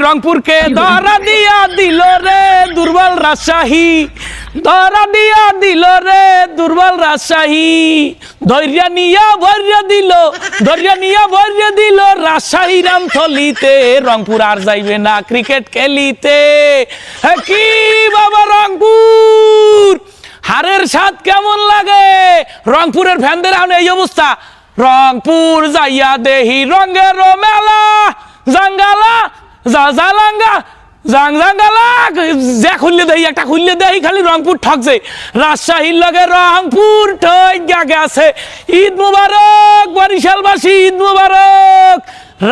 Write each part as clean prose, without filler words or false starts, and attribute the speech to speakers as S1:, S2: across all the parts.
S1: রংপুরকে ধরা দিয়া দিল রে দুর্বল রাজশাহী, ধরা দিয়া দিল রে দুর্বল রাজশাহী। ধৈর্য নিয়া ভরিয়া দিল, ধৈর্য নিয়া ভরিয়া দিল রাজশাহী রামথলিতে। রংপুর আর যাইবে না ক্রিকেট খেলিতে। কি বাবা রংপুর, হারের স্বাদ কেমন লাগে? রংপুরের ফ্যানদের এখন এই অবস্থা। রংপুর যাইয়া দেহি রঙের মেলা, জাঙ্গালা জালাঙ্গা জাঙ্গালা যে খুললে দেই একটা খুললে দেই খালি রংপুর ঠকছে। রাজশাহীর লগে রংপুর ঠক গেছে। ঈদ মুবারক বরিশালবাসী, ঈদ মুবারক।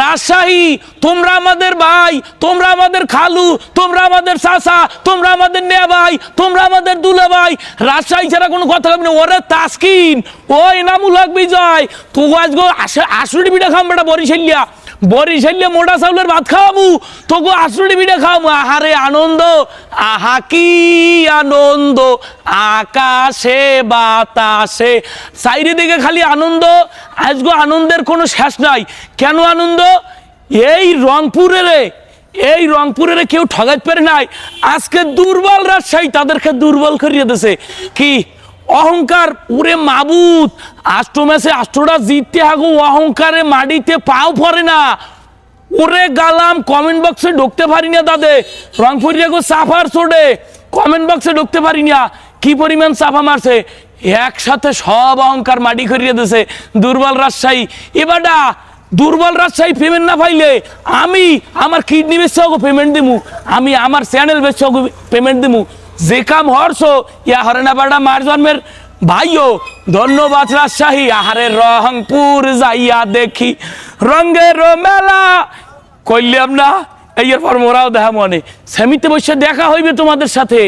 S1: রাজশাহী তোমরা আমাদের ভাই, তোমরা আমাদের খালু, তোমরা আমাদের চাচা, তোমরা আমাদের নেয়া ভাই, তোমরা আমাদের দুলা ভাই। রাজশাহী ছাড়া কোনো কথা হবে না। ওরে তাসকিন, ও এনামুল হক বিজয়, তো আজগো আসুড়ি পিঠা খাম বেটা বরিশালিয়া, বরিশালিয়া মোটা চাউলের ভাত খাওয়াবো, তোকে আসুড়ি পিঠা খাওয়াবো। আহারে আনন্দ, আহা কি আনন্দ, আকাশে বাতাসে চারিদিকে খালি আনন্দ। আজগো আনন্দের কোনো শেষ নাই। কেন আনন্দ? এই রংপুরের কেউ ঠগাইতে পারে নাই। আজকে দুর্বল রাজশাহী তাদেরকে দুর্বল করিয়ে দিয়েছে। কি অহংকার, ওরে মাবুদ, 8 ম্যাচে 8টা জিততে হাগো, অহংকারে মাটিতে পাও পড়ে না। ওরে গালাম, কমেন্ট বক্সে ঢুকতে পারি না দাদে। রংপুরে গো সাফার চড়ে কমেন্ট বক্সে ঢুকতে পারি না। কি পরিমাণ চাপা মারছে, একসাথে সব অহংকার মাটি করিয়ে দিয়েছে দুর্বল রাজশাহী। এবারটা দুর্বল রাজশাহী পেমেন্ট না পাইলে আমি আমার কিডনি বেচে পেমেন্ট দিমু, আমি আমার চ্যানেল বেচে পেমেন্ট দিমু। যে কাম হরছো ইয়া হরে না বাড়া মার জন্মের ভাইও। ধন্যবাদ রাজশাহী। আহারে রংপুর যাইয়া দেখি রঙের মেলা, কইলাম না এরপর মোরাও দেখা মনে। সেমিতে বসে দেখা হইবে তোমাদের সাথে।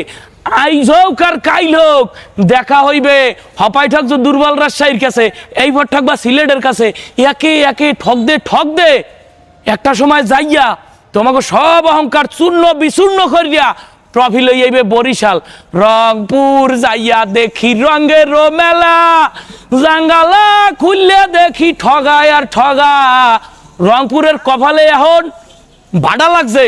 S1: আইজ হোক আর কাইল হোক দেখা হইবে। হপাই ঠকছো দুর্বল রাজশাহীর কাছে, এইবার ঠকবা সিলেটের কাছে। একে একে ঠক দে। একটা সময় যাইয়া তোমাকে সব অহংকার চূর্ণ বিচূর্ণ করিয়া ট্রফি লই আইবে বরিশাল। রংপুর যাইয়া দেখি রঙের মেলা, জাঙ্গালা খুললে দেখি ঠগায় আর ঠগা। রংপুরের কপালে এখন বাড়া লাগছে।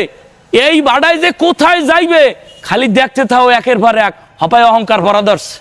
S1: এই বাড়ায় যে কোথায় যাইবে খালি দেখতে থাও একের পর এক। হপায় অহংকার ভরা ধরছে।